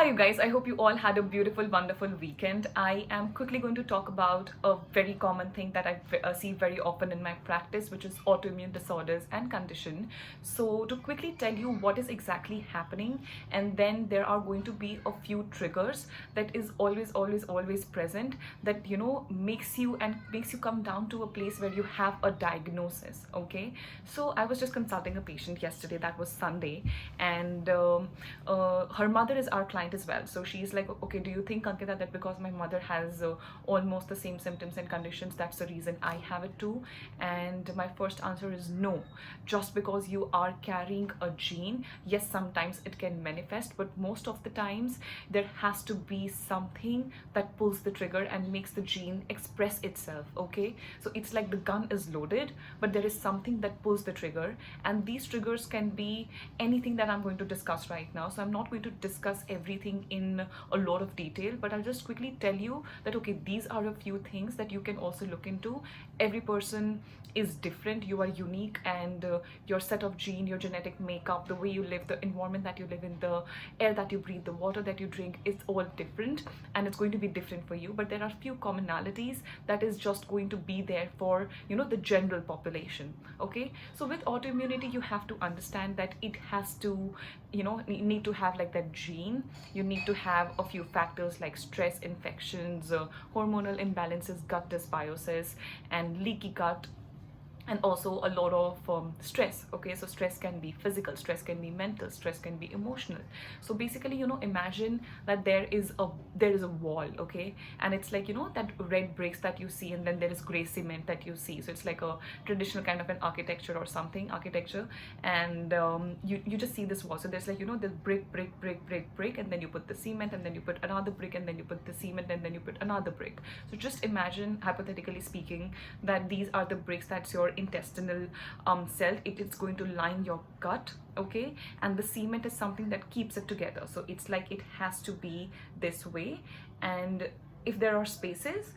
Hi, you guys. I hope you all had a beautiful, wonderful weekend. I am quickly going to talk about a very common thing that I see very often in my practice, which is autoimmune disorders and condition. So, to quickly tell you what is exactly happening, and then there are going to be a few triggers that is always present that makes you come down to a place where you have a diagnosis. Okay, so I was just consulting a patient yesterday. That was Sunday, and her mother is our client as well. So she's like, okay, do you think, Ankita, that because my mother has almost the same symptoms and conditions, that's the reason I have it too? And my first answer is no. Just because you are carrying a gene, yes, sometimes it can manifest, but most of the times there has to be something that pulls the trigger and makes the gene express itself. Okay, so it's like the gun is loaded, but there is something that pulls the trigger, and these triggers can be anything that I'm going to discuss right now. So I'm not going to discuss everything in a lot of detail, but I'll just quickly tell you that okay, these are a few things that you can also look into. Every person is different, you are unique, and your set of gene, your genetic makeup, the way you live, the environment that you live in, the air that you breathe, the water that you drink, it's all different, and it's going to be different for you. But there are few commonalities that is just going to be there for the general population. Okay, so with autoimmunity you have to understand that it has to need to have like that gene. You need to have a few factors like stress, infections, hormonal imbalances, gut dysbiosis, and leaky gut, and also a lot of stress. Okay, so stress can be physical, stress can be mental, stress can be emotional. So basically, imagine that there is a wall. Okay, and it's like that red bricks that you see, and then there is gray cement that you see. So it's like a traditional kind of an architecture or something architecture, and you just see this wall. So there's like the brick, and then you put the cement, and then you put another brick, and then you put the cement, and then you put another brick. So just imagine, hypothetically speaking, that these are the bricks that's your intestinal cell. It is going to line your gut. Okay, and the cement is something that keeps it together. So it's like it has to be this way, and if there are spaces,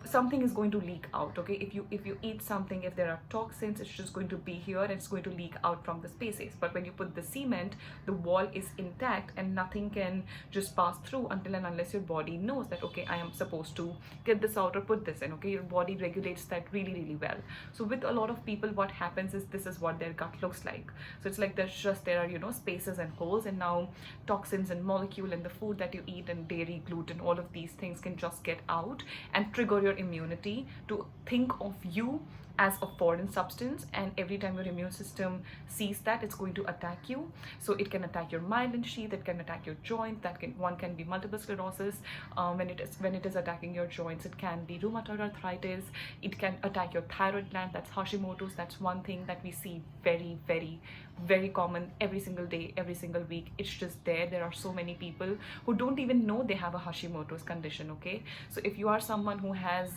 something is going to leak out. Okay, if you eat something, if there are toxins, it's just going to be here and it's going to leak out from the spaces. But when you put the cement, the wall is intact and nothing can just pass through until and unless your body knows that okay, I am supposed to get this out or put this in. Okay, your body regulates that really well. So with a lot of people, what happens is this is what their gut looks like. So it's like there are spaces and holes, and now toxins and molecule and the food that you eat and dairy, gluten, all of these things can just get out and trigger your immunity to think of you as a foreign substance, and every time your immune system sees that, it's going to attack you. So it can attack your myelin sheath, it can attack your joint, one can be multiple sclerosis. When it is attacking your joints, it can be rheumatoid arthritis, it can attack your thyroid gland, that's Hashimoto's. That's one thing that we see very common every single day, every single week. It's just there are so many people who don't even know they have a Hashimoto's condition. Okay, so if you are someone who has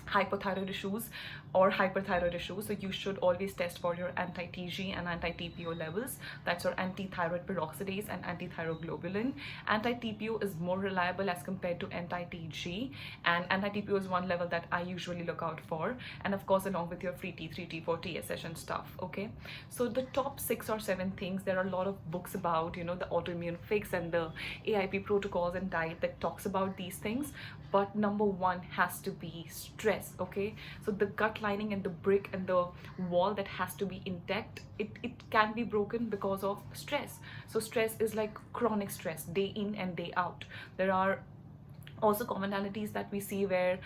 hypothyroid issues or hyperthyroid issues, so you should always test for your anti-TG and anti-TPO levels. That's your anti-thyroid peroxidase and anti-thyroglobulin. Anti-TPO is more reliable as compared to anti-TG, and anti-TPO is one level that I usually look out for, and of course along with your free T3, T4, TSH and stuff. Okay, so the top 6 or 7 things, there are a lot of books about the autoimmune fix and the AIP protocols and diet that talks about these things, but number one has to be stress. Okay, so the gut lining and the brick and the wall that has to be intact, it can be broken because of stress. So stress is like chronic stress, day in and day out. There are also commonalities that we see where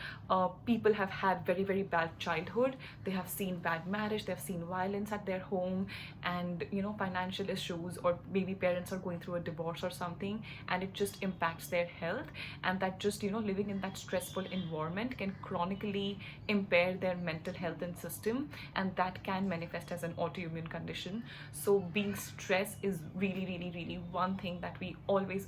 people have had very bad childhood, they have seen bad marriage, they've seen violence at their home, and financial issues, or maybe parents are going through a divorce or something, and it just impacts their health, and that just living in that stressful environment can chronically impair their mental health and system, and that can manifest as an autoimmune condition. So being stressed is really one thing that we always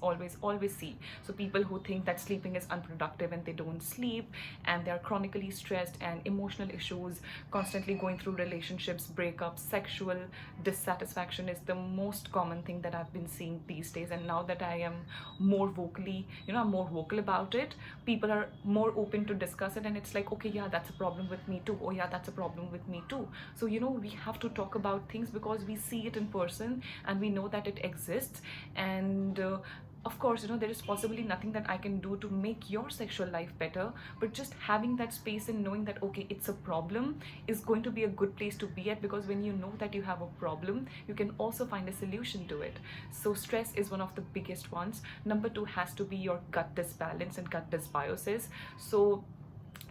see. So people who think that sleeping is unproductive and they don't sleep, and they're chronically stressed, and emotional issues, constantly going through relationships, breakups, sexual dissatisfaction is the most common thing that I've been seeing these days. And now that I am more I'm more vocal about it, people are more open to discuss it, and it's like, okay, yeah, that's a problem with me too. Oh yeah, that's a problem with me too. So we have to talk about things because we see it in person and we know that it exists, and of course, there is possibly nothing that I can do to make your sexual life better, but just having that space and knowing that, okay, it's a problem is going to be a good place to be at, because when you know that you have a problem, you can also find a solution to it. So stress is one of the biggest ones. Number two has to be your gut disbalance and gut dysbiosis. So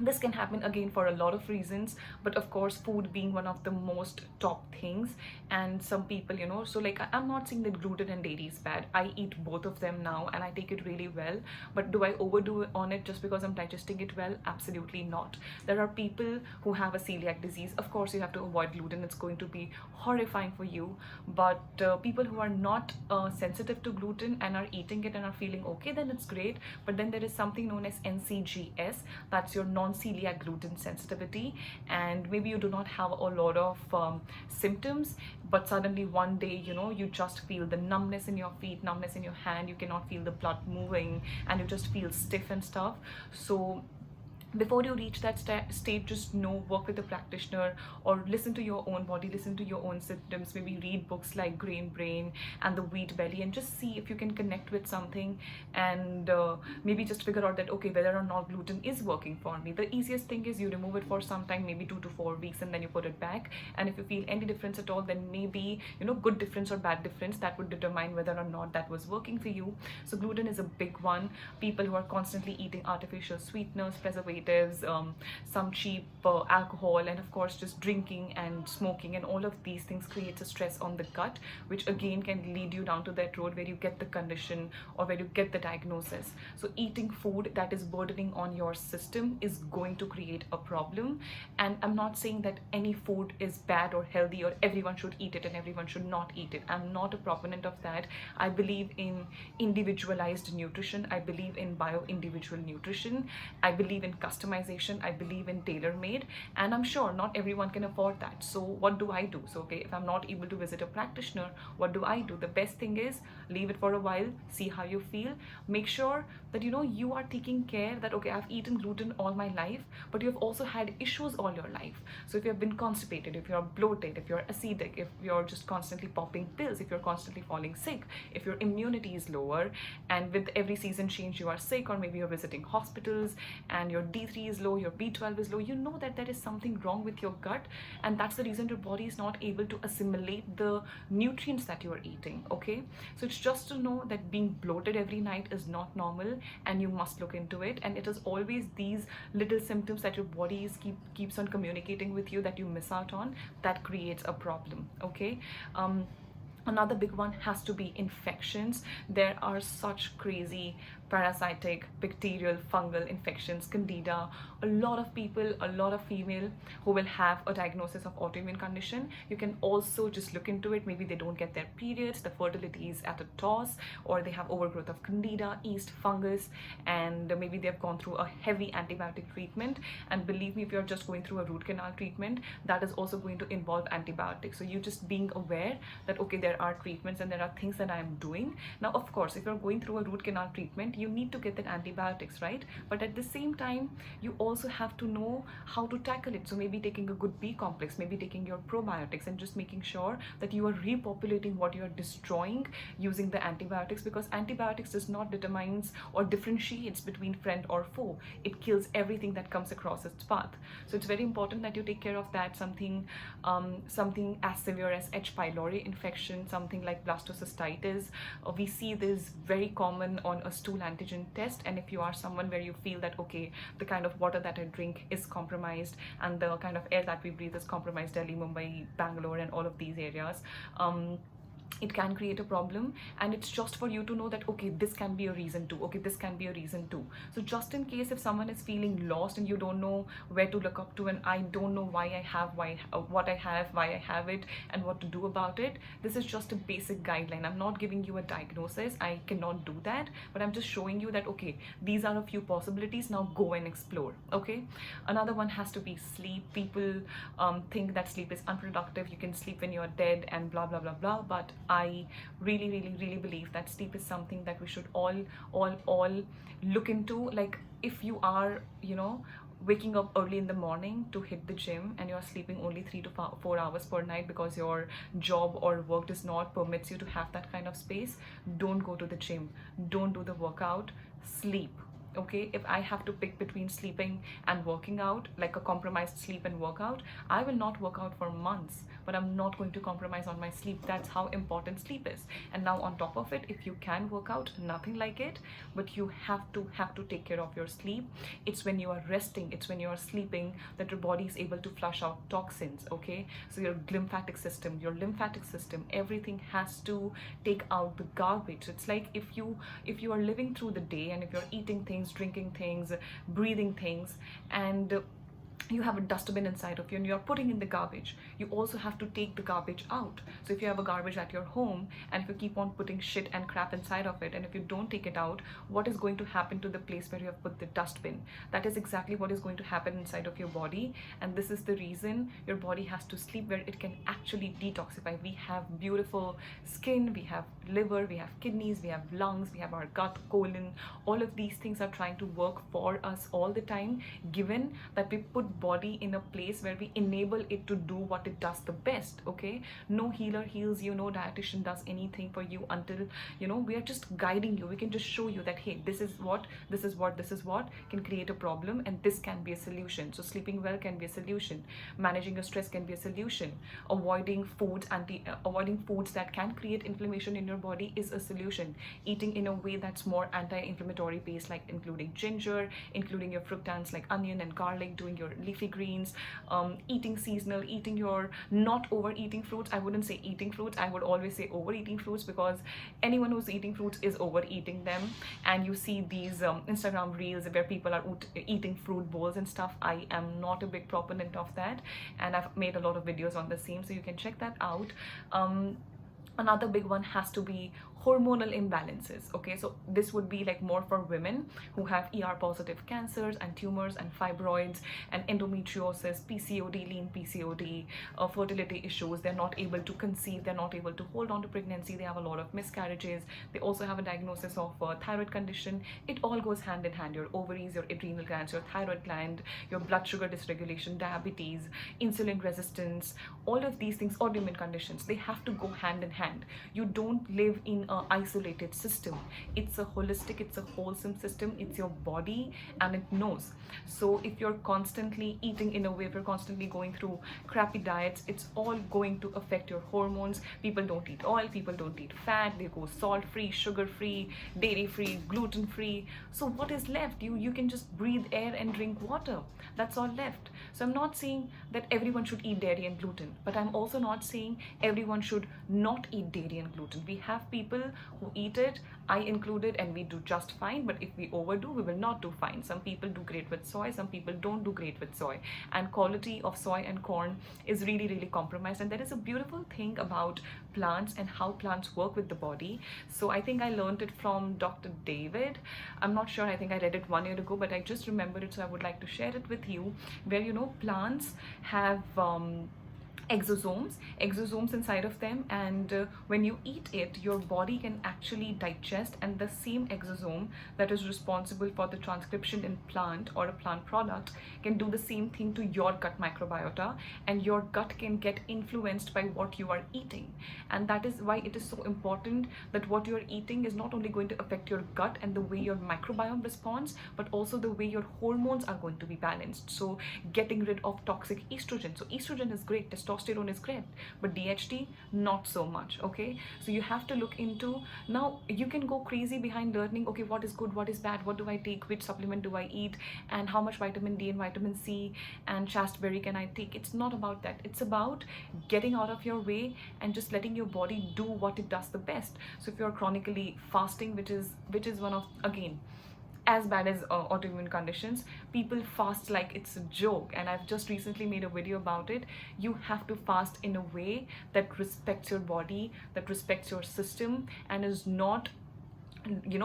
this can happen again for a lot of reasons, but of course food being one of the most top things. And some people, so like I'm not saying that gluten and dairy is bad. I eat both of them now and I take it really well, but do I overdo it on it just because I'm digesting it well? Absolutely not. There are people who have a celiac disease. Of course you have to avoid gluten, it's going to be horrifying for you. But people who are not sensitive to gluten and are eating it and are feeling okay, then it's great. But then there is something known as NCGS, that's your non-celiac gluten sensitivity, and maybe you do not have a lot of symptoms, but suddenly one day, you just feel the numbness in your feet, numbness in your hand, you cannot feel the blood moving, and you just feel stiff and stuff. So before you reach that state, just work with a practitioner or listen to your own body, listen to your own symptoms, maybe read books like Grain Brain and The Wheat Belly, and just see if you can connect with something, and maybe just figure out that, okay, whether or not gluten is working for me. The easiest thing is you remove it for some time, maybe 2 to 4 weeks, and then you put it back. And if you feel any difference at all, then maybe, good difference or bad difference, that would determine whether or not that was working for you. So gluten is a big one. People who are constantly eating artificial sweeteners, preservatives, some cheap alcohol, and of course just drinking and smoking, and all of these things creates a stress on the gut, which again can lead you down to that road where you get the condition or where you get the diagnosis. So eating food that is burdening on your system is going to create a problem. And I'm not saying that any food is bad or healthy or everyone should eat it and everyone should not eat it. I'm not a proponent of that. I believe in individualized nutrition. I believe in bio-individual nutrition. I believe in customization. I believe in tailor-made, and I'm sure not everyone can afford that. So what do I do? So okay, if I'm not able to visit a practitioner, what do I do? The best thing is leave it for a while, see how you feel. Make sure that you are taking care that, okay, I've eaten gluten all my life, but you've also had issues all your life. So if you've been constipated, if you're bloated, if you're acidic, if you're just constantly popping pills, if you're constantly falling sick, if your immunity is lower, and with every season change you are sick, or maybe you're visiting hospitals and your D3 is low, your B12 is low, you know that there is something wrong with your gut, and that's the reason your body is not able to assimilate the nutrients that you are eating. Okay, so it's just to know that being bloated every night is not normal, and you must look into it. And it is always these little symptoms that your body keeps on communicating with you that you miss out on, that creates a problem. Okay. Another big one has to be infections. There are such crazy parasitic, bacterial, fungal infections, candida. A lot of people, a lot of female who will have a diagnosis of autoimmune condition. You can also just look into it. Maybe they don't get their periods, the fertility is at a toss, or they have overgrowth of candida, yeast, fungus, and maybe they've gone through a heavy antibiotic treatment. And believe me, if you're just going through a root canal treatment, that is also going to involve antibiotics. So you just being aware that, okay, there are treatments and there are things that I am doing. Now, of course, if you're going through a root canal treatment, you need to get that antibiotics, right? But at the same time, you also have to know how to tackle it. So maybe taking a good B complex, maybe taking your probiotics, and just making sure that you are repopulating what you are destroying using the antibiotics, because antibiotics does not determines or differentiates between friend or foe. It kills everything that comes across its path. So it's very important that you take care of that. Something as severe as H. pylori infection, something like blastocystitis. We see this very common on a stool antigen test. And if you are someone where you feel that, okay, the kind of water that I drink is compromised and the kind of air that we breathe is compromised, Delhi, Mumbai, Bangalore, and all of these areas, it can create a problem. And it's just for you to know that, okay, this can be a reason too, okay, this can be a reason too. So just in case if someone is feeling lost and you don't know where to look up to, and I don't know why I have what I have, why I have it, and what to do about it, this is just a basic guideline. I'm not giving you a diagnosis, I cannot do that, but I'm just showing you that, okay, these are a few possibilities, now go and explore. Okay. Another one has to be sleep. People think that sleep is unproductive, you can sleep when you're dead and blah blah blah blah, but I really believe that sleep is something that we should all look into. Like, if you are, waking up early in the morning to hit the gym and you're sleeping only 3 to 4 hours per night because your job or work does not permits you to have that kind of space, don't go to the gym, don't do the workout, sleep. Okay, if I have to pick between sleeping and working out, like a compromised sleep and workout, I will not work out for months, but I'm not going to compromise on my sleep. That's how important sleep is. And now on top of it, if you can work out, nothing like it, but you have to take care of your sleep. It's when you are resting, it's when you are sleeping that your body is able to flush out toxins. Okay, so your lymphatic system, everything has to take out the garbage. It's like if you are living through the day and if you're eating things, drinking things, breathing things, and you have a dustbin inside of you and you're putting in the garbage, you also have to take the garbage out. So if you have a garbage at your home and if you keep on putting shit and crap inside of it, and if you don't take it out, what is going to happen to the place where you have put the dustbin? That is exactly what is going to happen inside of your body. And this is the reason your body has to sleep, where it can actually detoxify. We have beautiful skin, we have liver, we have kidneys, we have lungs, we have our gut, colon. All of these things are trying to work for us all the time, given that we put body in a place where we enable it to do what it does the best. Okay, no healer heals you, no dietitian does anything for you until we are just guiding you. We can just show you that, hey, this is what can create a problem, and this can be a solution. So sleeping well can be a solution, managing your stress can be a solution, avoiding foods that can create inflammation in your body is a solution, eating in a way that's more anti-inflammatory based, like including ginger, including your fructans like onion and garlic, doing your leafy greens, eating seasonal, eating your not overeating fruits. I wouldn't say eating fruits, I would always say overeating fruits, because anyone who's eating fruits is overeating them. And you see these Instagram reels where people are eating fruit bowls and stuff. I am not a big proponent of that, and I've made a lot of videos on the same, so you can check that out. Another big one has to be hormonal imbalances. Okay, so this would be like more for women who have ER positive cancers and tumors and fibroids and endometriosis, PCOD, lean PCOD, fertility issues. They're not able to conceive, they're not able to hold on to pregnancy, they have a lot of miscarriages, they also have a diagnosis of thyroid condition. It all goes hand in hand. Your ovaries, your adrenal glands, your thyroid gland, your blood sugar dysregulation, diabetes, insulin resistance, all of these things, autoimmune conditions, they have to go hand in hand. You don't live in a isolated system. It's a holistic, it's a wholesome system. It's your body and it knows. So if you're constantly eating in a way, if you're constantly going through crappy diets, it's all going to affect your hormones. People don't eat oil, people don't eat fat, they go salt free, sugar free, dairy free, gluten free. So what is left? You can just breathe air and drink water. That's all left. So I'm not saying that everyone should eat dairy and gluten, but I'm also not saying everyone should not eat dairy and gluten. We have people who eat it, I included, and we do just fine. But if we overdo, we will not do fine. Some people do great with soy, some people don't do great with soy, and quality of soy and corn is really, really compromised. And there is a beautiful thing about plants and how plants work with the body. So I think I learned it from Dr. David. I'm not sure, I think I read it 1 year ago, but I just remembered it, so I would like to share it with you, where plants have exosomes inside of them, and when you eat it, your body can actually digest, and the same exosome that is responsible for the transcription in plant or a plant product can do the same thing to your gut microbiota, and your gut can get influenced by what you are eating. And that is why it is so important that what you are eating is not only going to affect your gut and the way your microbiome responds, but also the way your hormones are going to be balanced. So getting rid of toxic estrogen. So estrogen is great, testosterone is great, but DHT not so much. Okay, so you have to look into, now you can go crazy behind learning, okay, what is good, what is bad, what do I take, which supplement do I eat, and how much vitamin D and vitamin C and chasteberry can I take. It's not about that. It's about getting out of your way and just letting your body do what it does the best. So if you're chronically fasting, which is one of, again, as bad as autoimmune conditions, people fast like it's a joke, and I've just recently made a video about it. You have to fast in a way that respects your body, that respects your system, and is not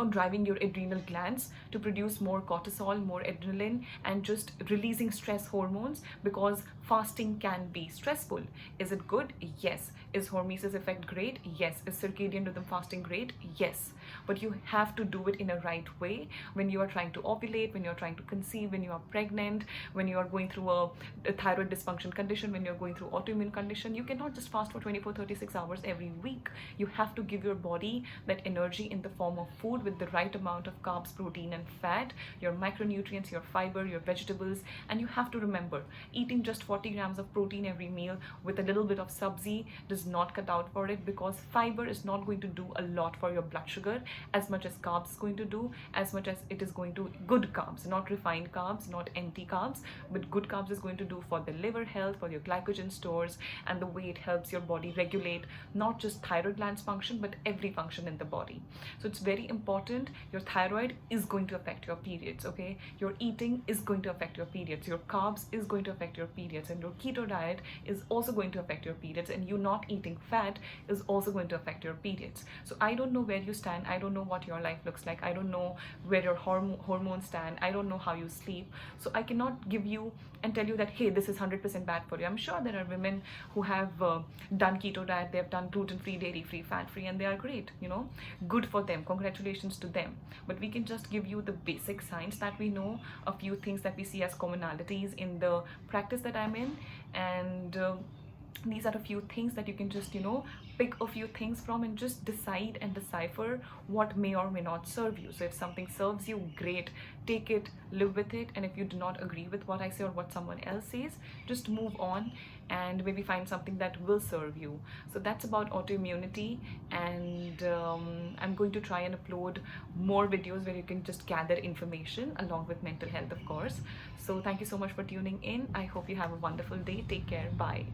driving your adrenal glands to produce more cortisol, more adrenaline, and just releasing stress hormones, because fasting can be stressful. Is it good? Yes. Is hormesis effect great? Yes. Is circadian rhythm fasting great? Yes. But you have to do it in a right way. When you are trying to ovulate, when you're trying to conceive, when you are pregnant, when you are going through a thyroid dysfunction condition, when you're going through autoimmune condition, you cannot just fast for 24-36 hours every week. You have to give your body that energy in the form of food with the right amount of carbs, protein, and fat, your micronutrients, your fiber, your vegetables. And you have to remember, eating just 40 grams of protein every meal with a little bit of sabzi does not cut out for it, because fiber is not going to do a lot for your blood sugar as much as carbs is going to do, as much as it is going to, good carbs, not refined carbs, not empty carbs, but good carbs is going to do for the liver health, for your glycogen stores, and the way it helps your body regulate not just thyroid glands function, but every function in the body. So it's very important. Your thyroid is going to affect your periods, okay? Your eating is going to affect your periods. Your carbs is going to affect your periods, and your keto diet is also going to affect your periods, and you not eating fat is also going to affect your periods. So I don't know where you stand. I don't know what your life looks like. I don't know where your hormones stand. I don't know how you sleep. So I cannot give you and tell you that, hey, this is 100% bad for you. I'm sure there are women who have done keto diet, they have done gluten-free, dairy-free, fat-free, and they are great, good for them. Congratulations to them. But we can just give you the basic science that we know, a few things that we see as commonalities in the practice that I'm in, and these are a few things that you can just pick a few things from and just decide and decipher what may or may not serve you. So if something serves you, great, take it, live with it. And if you do not agree with what I say or what someone else says, just move on and maybe find something that will serve you. So that's about autoimmunity, and I'm going to try and upload more videos where you can just gather information along with mental health, of course. So thank you so much for tuning in. I hope you have a wonderful day. Take care. Bye.